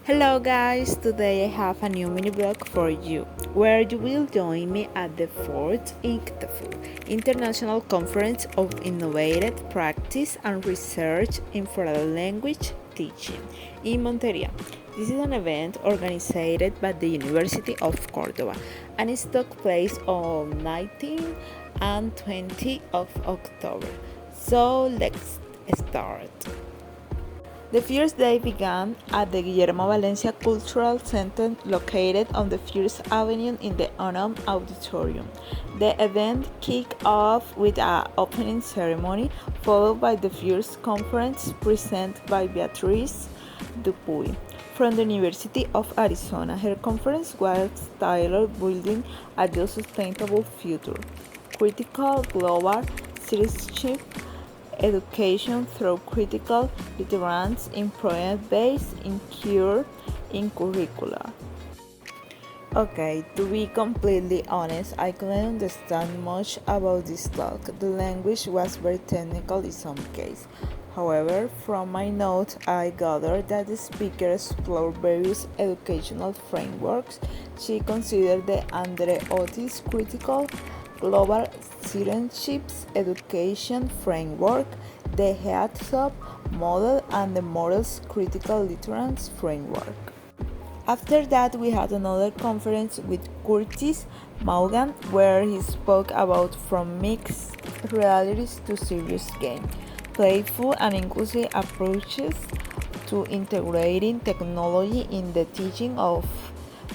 Hello guys, today I have a new mini blog for you where you will join me at the 4th ICTEFOL International Conference of Innovative Practice and Research in Foreign Language Teaching in Montería. This is an event organized by the University of Córdoba and it took place on 19 and 20 of October. So let's start. The first day began at the Guillermo Valencia Cultural Center located on the First Avenue in the UNAM Auditorium. The event kicked off with an opening ceremony followed by the first conference presented by Beatriz Dupuy from the University of Arizona. Her conference was titled Building a Just Sustainable Future, Critical Global Citizenship Education through critical literacy in project-based inquiry in curricula. Okay, to be completely honest, I couldn't understand much about this talk. The language was very technical in some cases. However, from my notes, I gathered that the speaker explored various educational frameworks. She considered the Andreotti's critical global citizenship education framework, the heads-up model, and the Morales critical literacy framework. After that, we had another conference with Curtis Maugan where he spoke about from mixed realities to serious game, playful and inclusive approaches to integrating technology in the teaching of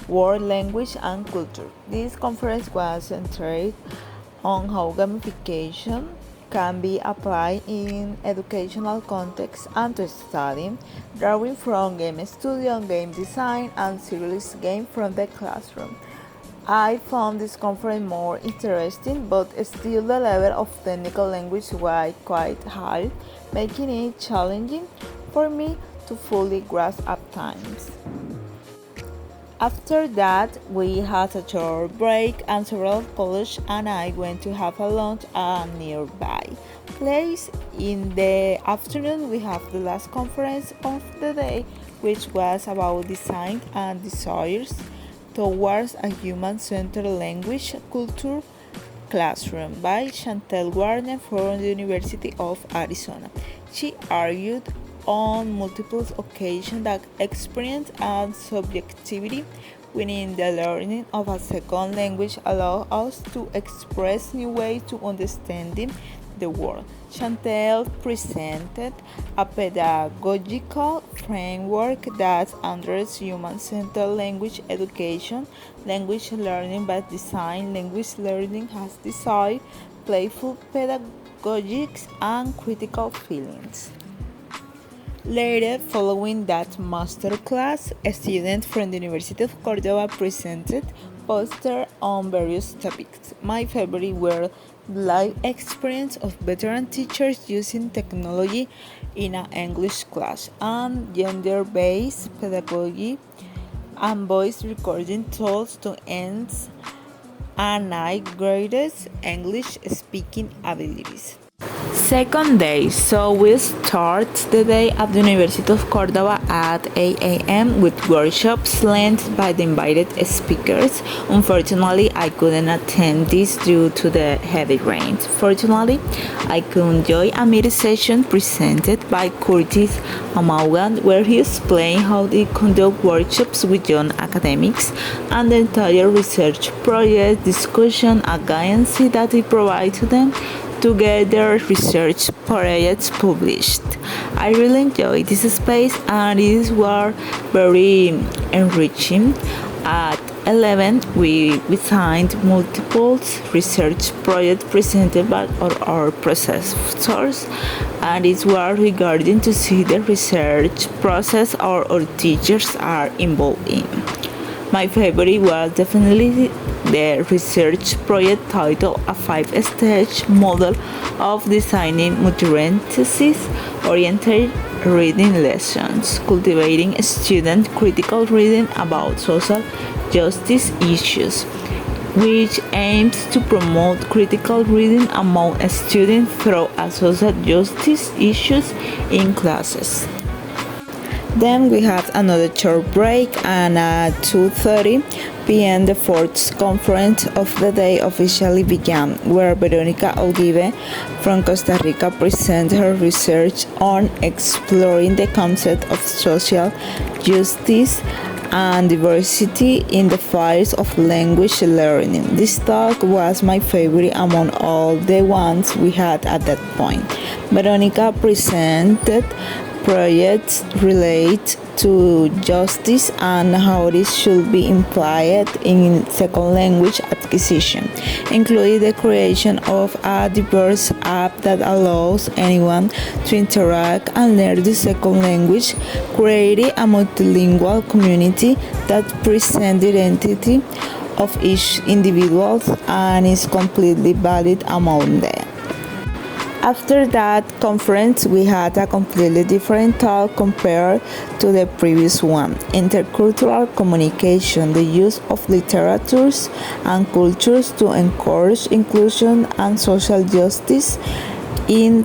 world language and culture. This conference was centered on how gamification can be applied in educational contexts and to study, drawing from game studio, game design, and serious game from the classroom. I found this conference more interesting, but still the level of technical language was quite high, making it challenging for me to fully grasp at times. After that, we had a short break and several colleagues and I went to have a lunch at a nearby place. In the afternoon, we have the last conference of the day, which was about design and desires towards a human-centered language culture classroom by Chantel Warner from the University of Arizona. She argued on multiple occasions that experience and subjectivity within the learning of a second language allow us to express new ways to understanding the world. Chantel presented a pedagogical framework that addresses human-centered language education, language learning by design, language learning as design, playful pedagogics, and critical feelings. Later, following that masterclass, a student from the University of Córdoba presented posters on various topics. My favorite were the live experience of veteran teachers using technology in an English class and gender-based pedagogy and voice recording tools to enhance and ninth graders' English speaking abilities. Second day, so we start the day at the University of Córdoba at 8 a.m. with workshops led by the invited speakers. Unfortunately, I couldn't attend this due to the heavy rain. Fortunately, I could enjoy a meeting session presented by Curtis Maugan where he explained how they conduct workshops with young academics and the entire research project, discussion, and guidance that they provide to them to get their research projects published. I really enjoyed this space and it was very enriching. At 11, we signed multiple research projects presented by our professors and it was regarding to see the research process our teachers are involved in. My favorite was definitely the research project titled A 5-Stage Model of Designing Multi-oriented Reading Lessons, Cultivating Student Critical Reading about Social Justice Issues, which aims to promote critical reading among students through social justice issues in classes. Then we had another short break, and at 2:30 p.m. the fourth conference of the day officially began, where Veronica Uribe from Costa Rica presented her research on exploring the concept of social justice and diversity in the fields of language learning. This talk was my favorite among all the ones we had at that point. Veronica presented projects related to justice and how this should be implied in second language acquisition, including the creation of a diverse app that allows anyone to interact and learn the second language, creating a multilingual community that presents the identity of each individual and is completely valid among them. After that conference, we had a completely different talk compared to the previous one. Intercultural communication, the use of literatures and cultures to encourage inclusion and social justice in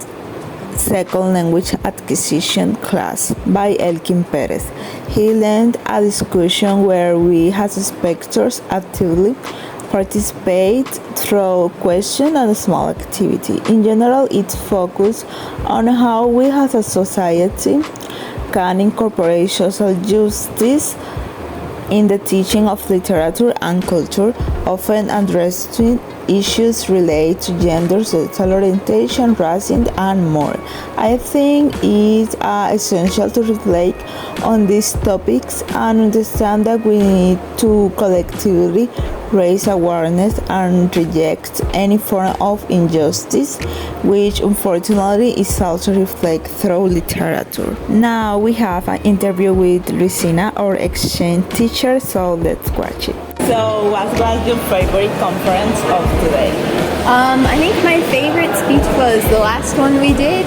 second language acquisition class by Elkin Perez. He led a discussion where we as spectators actively participate through question and small activity. In general, it focused on how we as a society can incorporate social justice in the teaching of literature and culture, often addressing issues related to gender, sexual orientation, racism, and more. I think it's essential to reflect on these topics and understand that we need to collectively raise awareness and reject any form of injustice, which unfortunately is also reflected through literature. Now we have an interview with Lucina, our exchange teacher, so let's watch it. So what was your favorite conference of today? I think my favorite speech was the last one we did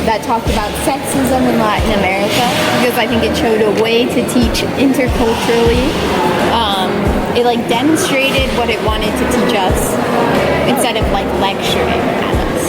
that talked about sexism in Latin America, because I think it showed a way to teach interculturally. It demonstrated what it wanted to teach us instead of lecturing at us.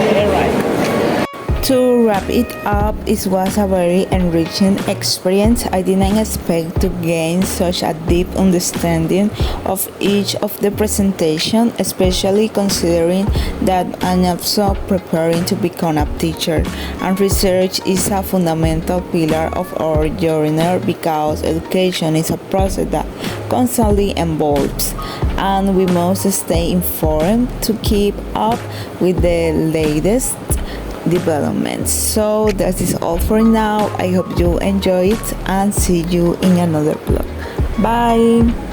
Okay, right. To wrap it up, it was a very enriching experience. I didn't expect to gain such a deep understanding of each of the presentation, especially considering that I'm also preparing to become a teacher, and research is a fundamental pillar of our journey because education is a process that constantly evolves, and we must stay informed to keep up with the latest developments. So that is all for now. I hope you enjoy it and see you in another vlog. Bye.